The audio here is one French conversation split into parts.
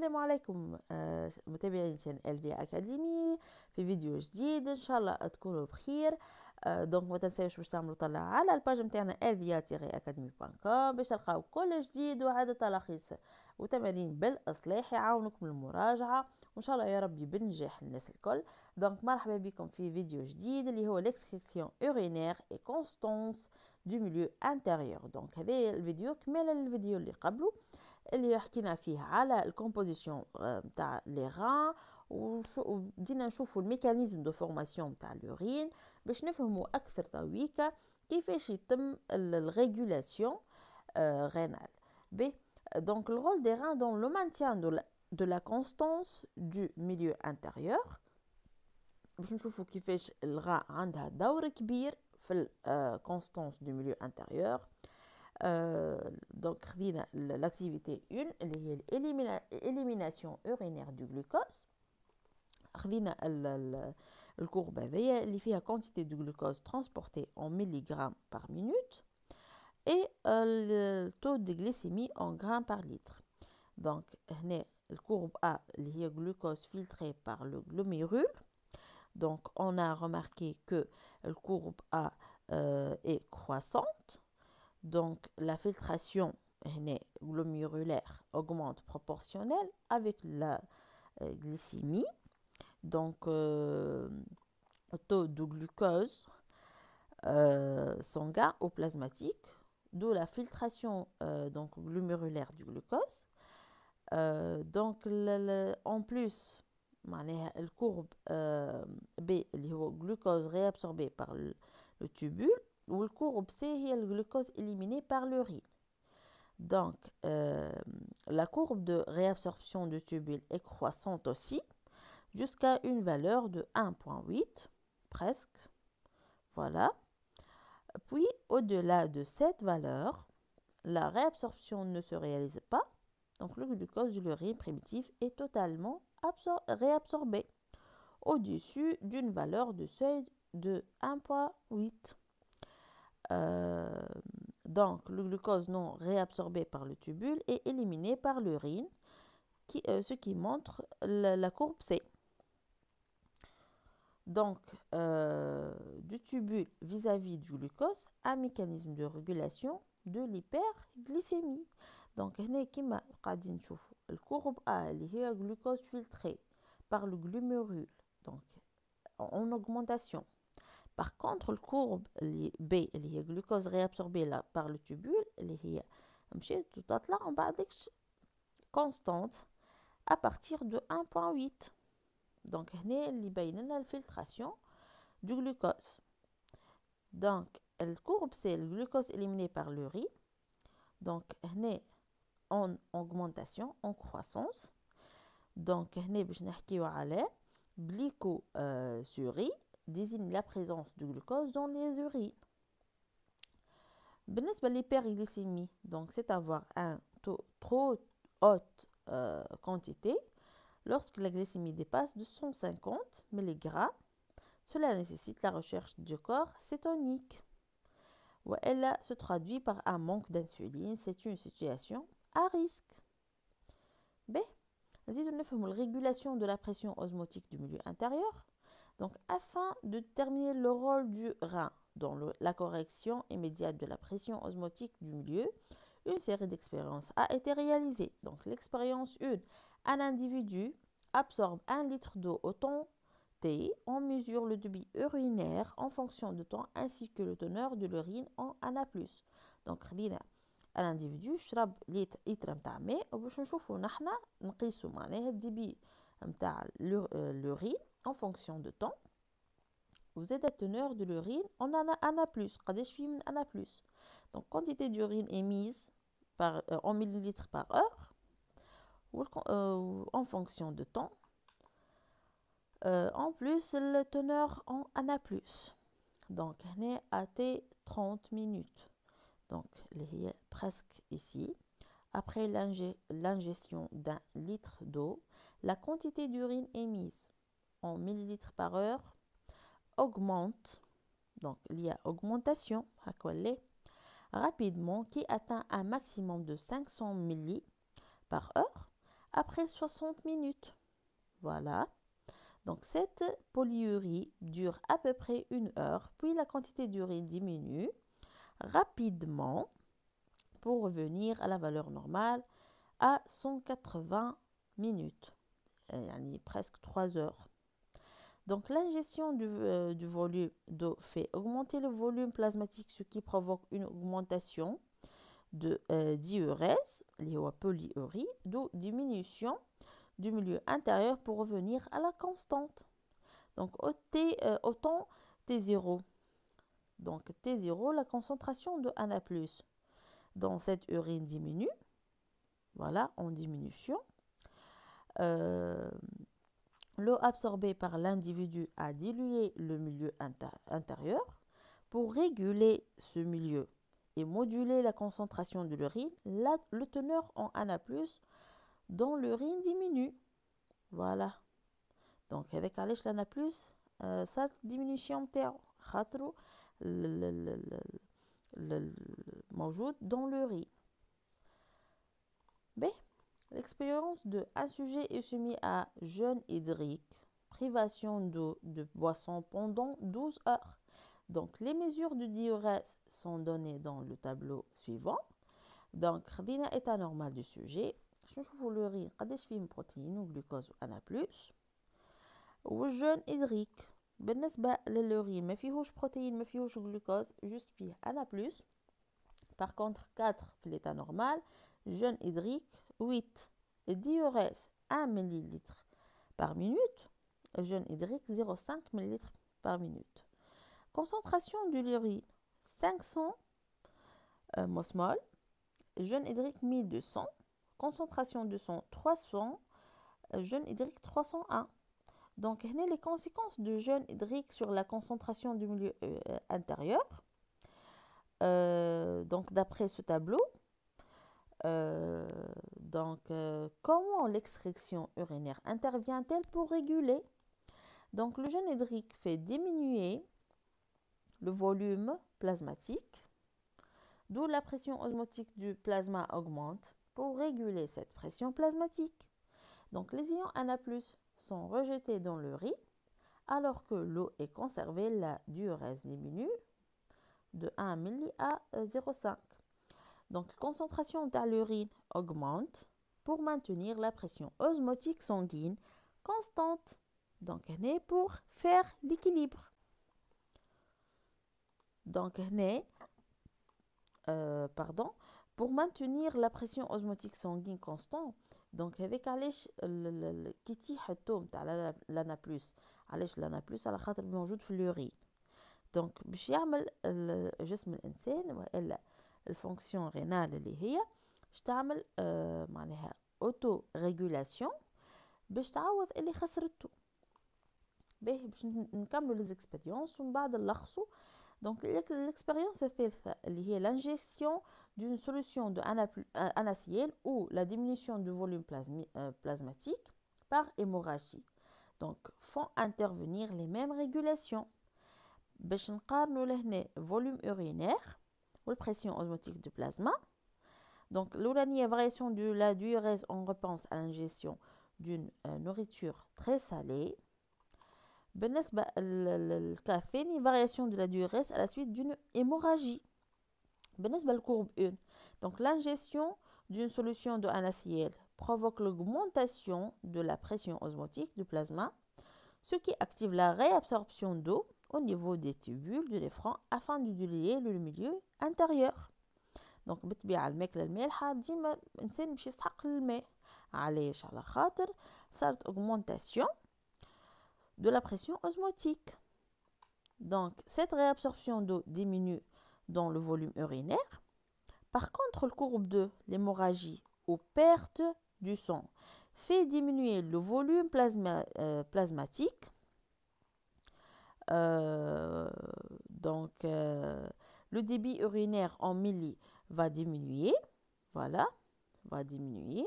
السلام عليكم متابعين شان الفي اكاديمي في فيديو جديد ان شاء الله تكونوا بخير. دونك ما تنساوش باش تعملوا طلع على الباج نتاعنا elvia-academy.com باش تلقاو كل جديد وعدد تلخيص وتمارين بالاصلاح يعاونكم المراجعه وان شاء الله يا ربي بالنجاح للناس الكل. دونك مرحبا بكم في فيديو جديد اللي هو l'excrétion urinaire et constance du milieu intérieur. دونك هذا الفيديو كمالا للفيديو اللي قبله اللي حكينا فيه على الكومبوزيسيون تاع لي غان وبدينا نشوفوا الميكانيزم دو فورماسيون تاع لورين باش نفهموا اكثر تويكا كيفاش يتم الريغولاسيون rénale. B. Donc le rôle des reins dans le maintien de la constance du milieu intérieur. باش نشوفوا كيفاش الغاء عندها دور كبير في الكونستانس دو ميليو انتيريور. دونك خدينا لاكتيفيتي 1 اللي هي الاليميناسيون اورينير دو جلوكوز. خدينا الكورب هذيا اللي فيها كونتيتي دو جلوكوز ترانسبورتي en milligrammes par minute et le taux de glycémie en grammes par litre. Donc هنا الكورب A اللي هي glucose filtré par le glomérule. Donc on a remarqué que le courbe A est croissante. Donc la filtration glomérulaire augmente proportionnelle avec la glycémie. Donc le taux de glucose sanguin ou plasmatique, d'où la filtration donc glomérulaire du glucose. Donc en plus la courbe B اللي هو glucose réabsorbé par le tubule ou le courbe C هي le glucose éliminé par l'urine. Donc la courbe de réabsorption du tubule est croissante aussi jusqu'à une valeur de 1,8 presque. Voilà. Puis au-delà de cette valeur, la réabsorption ne se réalise pas. Donc le glucose de l'urine primitif est totalement réabsorbé au-dessus d'une valeur de seuil de 1,8. Donc le glucose non réabsorbé par le tubule est éliminé par l'urine, ce qui montre la courbe C. Donc du tubule vis-à-vis du glucose, un mécanisme de régulation de l'hyperglycémie. Donc هنا كما قاعدين نشوفوا الكورب A اللي هي glucose filtré par le glomérule donc en augmentation. Par contre le courbe B اللي هي glucose réabsorbé là par le tubule اللي هي مشيت وتطلع ومن بعد constante à partir de 1,8. Donc هنا اللي باين لنا الفلتراسيون du glucose. Donc le courbe C le glucose éliminé par l'urine. Donc هنا en augmentation en croissance. Donc هنا باش نحكيو على glycosurique désigne la présence du glucose dans les urines. بالنسبة l'hyperglycémie, donc c'est avoir un taux trop haute quantité. Lorsque la glycémie dépasse 250 mg, cela nécessite la recherche du corps cétonique. Ou elle se traduit par un manque d'insuline. C'est une situation à risque. B. نزيد نفهم la régulation de la pression osmotique du milieu intérieur. Donc, afin de déterminer le rôle du rein dans la correction immédiate de la pression osmotique du milieu, une série d'expériences a été réalisée. Donc, l'expérience 1, un individu absorbe 1 litre d'eau au temps T. On mesure le débit urinaire en fonction du temps ainsi que le teneur de l'urine en ANA+. Donc, un individu يشرب لتر نتاع ماء وباش نشوفوا نحنا نقيسوا معناها الديبي نتاع l'urine en fonction de temps. Vous êtes la teneur de l'urine en ANA+. قداش فيه من ANA+. Donc quantité d'urine émise en millilitres par heure en fonction de temps. En plus le teneur en ANA+. Donc هنا AT 30 minutes. Donc il est presque ici. Après l'ingestion d'un litre d'eau, la quantité d'urine émise en millilitres par heure augmente. Donc il y a augmentation rapidement qui atteint un maximum de 500 milli par heure après 60 minutes. Voilà. Donc cette polyurie dure à peu près 1 heure, puis la quantité d'urine diminue rapidement pour revenir à la valeur normale à 180 minutes, presque 3 heures. Donc l'ingestion du volume d'eau fait augmenter le volume plasmatique, ce qui provoque une augmentation de diurèse, polyurie, d'où diminution du milieu intérieur pour revenir à la constante. Donc autant T0. Donc T0, la concentration de Na+, dans cette urine diminue. Voilà, en diminution. L'eau absorbée par l'individu a dilué le milieu intérieur. Pour réguler ce milieu et moduler la concentration de l'urine, le teneur en Na+, dans l'urine diminue. Voilà. Donc avec علاش لنا plus صارت diminution نتاعو خاطرو موجود dans l'urine. B. L'expérience de un sujet est soumis à jeûne hydrique, privation d'eau de boisson pendant 12 heures. Donc les mesures de diurèse sont données dans le tableau suivant. Donc خدينا état normal du sujet. نشوفوا l'urine قداش فيه بروتين وجلوكوز وأنا بلس. والجون إدريك بالنسبة للورين ما فيهوش بروتين ما فيهوش جلوكوز جوست فيه أنا بلس. Par contre 4 في l'état normal, jeûne hydrique 8. Diurèse 1 ml par minute, jeûne hydrique 0,5 ml par minute. Concentration de l'urine 500 mosmol, jeûne hydrique 1200. Concentration de sang 300, jeûne hydrique 301. Donc, les conséquences du jeûne hydrique sur la concentration du milieu intérieur. Donc, d'après ce tableau, comment l'extraction urinaire intervient-elle pour réguler? Donc, le jeûne hydrique fait diminuer le volume plasmatique, d'où la pression osmotique du plasma augmente pour réguler cette pression plasmatique. Donc, les ions Na+, sont rejetés dans l'urine, alors que l'eau est conservée, la diurèse diminue de 1 ml à 0,5. Donc, la concentration de l'urine augmente pour maintenir la pression osmotique sanguine constante. Donc, on est pour faire l'équilibre. Donc, pour maintenir la pression osmotique sanguine constante. Donc, avec علاش كي تيح التوم تاع لنا بلس علاش لنا بلس على خاطر موجود في اليورين. دونك باش يعمل جسم الانسان والا الفونكسيون رينال اللي هي باش تعمل معناها اوتو ريغولاسيون باش تعوض اللي خسرته. باهي باش نكملوا لي زيكسبيريونس ومن بعد نلخصوا. Donc, l'expérience الثالثة اللي هي l'ingestion d'une solution de NaCl ou la diminution du volume plasmatique par hémorragie. Donc, font intervenir les mêmes régulations. باش نقارنوا لهنا volume urinaire ou pression osmotique du plasma. Donc, l'uranie variation de la diurèse en réponse à l'ingestion d'une nourriture très salée. بالنسبة للكا الثاني variation de la diurèse à la suite d'une hémorragie. بالنسبة للcourbe 1, donc l'ingestion d'une solution de NaCl provoque l'augmentation de la pression osmotique du plasma, ce qui active la réabsorption d'eau au niveau des tubules du néphron afin de diluer le milieu intérieur. Donc بالطبيعة الماكلة المالحة ديما الإنسان باش يسحق الماء. علاش؟ على خاطر صارت augmentation de la pression osmotique. Donc, cette réabsorption d'eau diminue dans le volume urinaire. Par contre, le courbe 2, l'hémorragie ou perte du sang, fait diminuer le volume plasmatique. Le débit urinaire en milli va diminuer. Voilà, va diminuer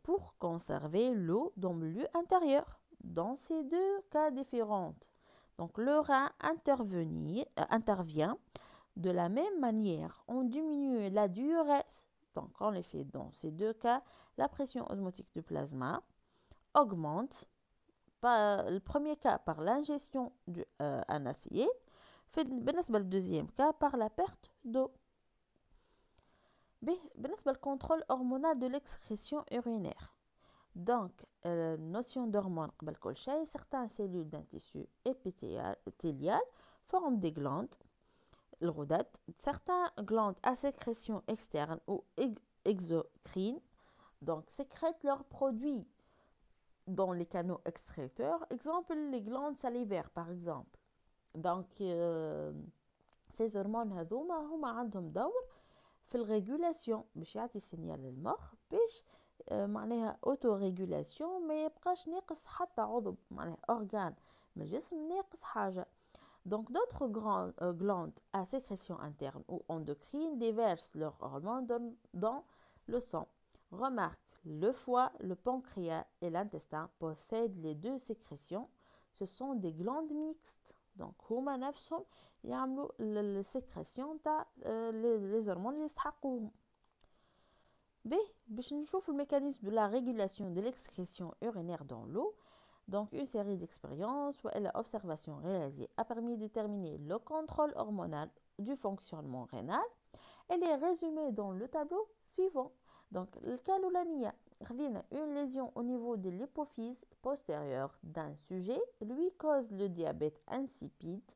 pour conserver l'eau dans le milieu intérieur. Dans ces deux cas différents, donc le rein intervient de la même manière. On diminue la diurèse Donc, en effet, dans ces deux cas, la pression osmotique du plasma augmente. Le premier cas par l'ingestion d'un NaCl, بالنسبة le deuxième cas par la perte d'eau. بالنسبة le contrôle hormonal de l'excrétion urinaire. Donc, notion d'hormone, certaines cellules d'un tissu épithélial forment des glandes, certaines glandes à sécrétion externe ou exocrine, donc sécrètent leurs produits dans les canaux excréteurs. Exemple, les glandes salivaires par exemple. Donc, ces hormones هذوما هما عندهم دور في الريغولاسيون باش يعطي سينيال للمخ باش معناها اوتوريغولاسيون ما يبقاش ناقص حتى عضو معناها organe من الجسم ناقص حاجة. Donc d'autres glandes à sécrétion interne ou endocrine déversent leurs hormones dans le sang. Remarque, le foie, le pancréas et l'intestin possèdent les deux sécrétions. Ce sont des glandes mixtes. Donc هما نفسهم يعملوا السكريسيون تاع les hormones اللي يستحقوهم. باش نشوف le mécanisme de la régulation de l'excrétion urinaire dans l'eau. Donc, une série d'expériences ou l'observation réalisée a permis de déterminer le contrôle hormonal du fonctionnement rénal. Elle est résumée dans le tableau suivant. Donc, le cas où une lésion au niveau de l'hypophyse postérieure d'un sujet lui cause le diabète insipide.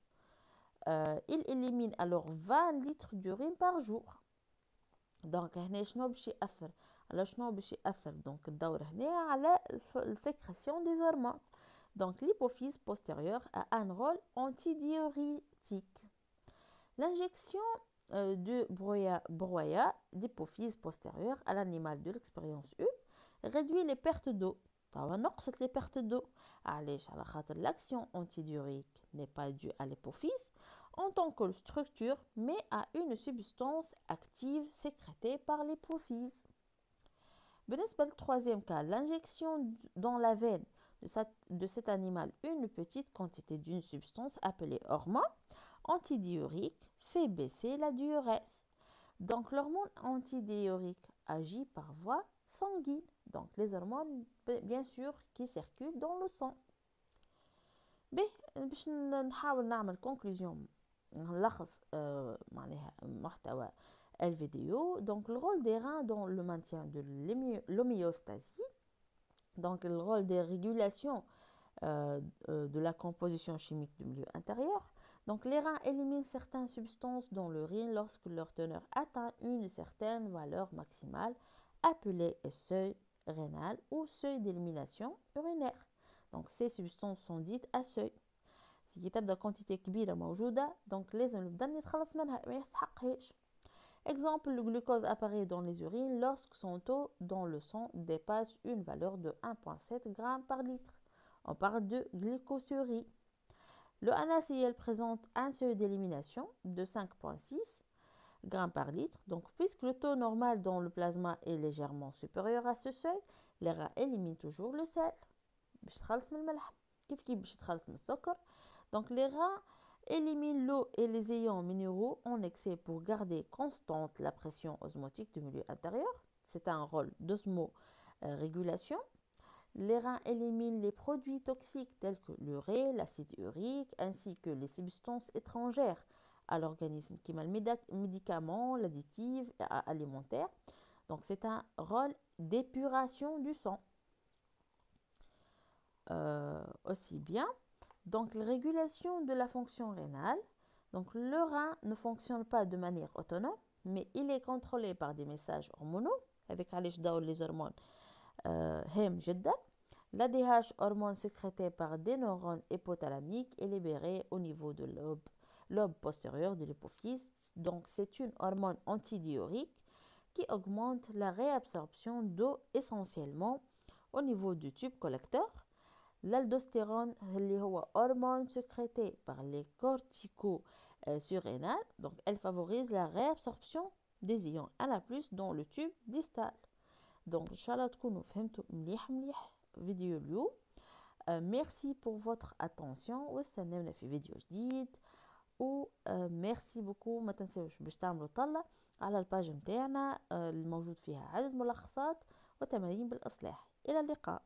Il élimine alors 20 litres d'urine par jour. Donc, هنا شنو باش يأثر على شنو باش يأثر دونك الدور هنا على السكريسيون des hormones. Donc l'hypophyse postérieure a un rôle antidiurétique. L'injection de broyat d'hypophyse postérieure à l'animal de l'expérience 1 réduit les pertes d'eau. نقصت les pertes d'eau. علاش على خاطر l'action antidiurétique n'est pas due à l'hypophyse en tant que structure, mais à une substance active sécrétée par l'hypophyse. بالنسبة le troisième cas, l'injection dans la veine de cet animal une petite quantité d'une substance appelée hormone antidiurétique fait baisser la diurèse. Donc l'hormone antidiurétique agit par voie sanguine. Donc les hormones bien sûr qui circulent dans le sang. باش نحاول نعمل conclusion نلخص معناها محتوى الفيديو. Donc le rôle des reins dans le maintien de l'homéostasie. Donc le rôle des régulations de la composition chimique du milieu intérieur. Donc les reins éliminent certaines substances dans l'urine lorsque leur teneur atteint une certaine valeur maximale appelée seuil rénal ou seuil d'élimination urinaire. Donc ces substances sont dites à seuil. كي تبدا quantité كبيرة موجودة donc لازم البدن يتخلص منها ما يستحقهاش. Exemple, le glucose apparaît dans les urines lorsque son taux dans le sang dépasse une valeur de 1,7 g par litre. On parle de glycosurie. Le NaCl présente un seuil d'élimination de 5,6 g par litre. Donc, puisque le taux normal dans le plasma est légèrement supérieur à ce seuil, les reins éliminent toujours le sel. باش تخلص من الملح. كيف باش تخلص من السكر. Donc, les reins éliminent l'eau et les ions minéraux en excès pour garder constante la pression osmotique du milieu intérieur. C'est un rôle d'osmorégulation. Les reins éliminent les produits toxiques tels que l'urée, l'acide urique, ainsi que les substances étrangères à l'organisme, qui sont les médicaments, l'additif alimentaire. Donc, c'est un rôle d'épuration du sang. Aussi bien. Donc, la régulation de la fonction rénale. Donc, le rein ne fonctionne pas de manière autonome, mais il est contrôlé par des messages hormonaux, avec les hormones هام جدا. L'ADH, hormone sécrétée par des neurones hypothalamiques, est libérée au niveau de lobe postérieur de l'hypophyse. Donc, c'est une hormone antidiurétique qui augmente la réabsorption d'eau essentiellement au niveau du tube collecteur. L'aldostérone, اللي هو hormone sécrété par les cortico-surrénales, donc elle favorise la réabsorption des ions Na+ dans le tube distal. Donc إن شاء الله تكونوا فهمتوا مليح فيديو اليوم. Merci pour votre attention واستنونا في فيديو جديد. و ميرسي بوكو. ما تنسوش باش تعملوا طلة على الباج متاعنا الموجود فيها عدد ملخصات وتمارين بالإصلاح. إلى اللقاء.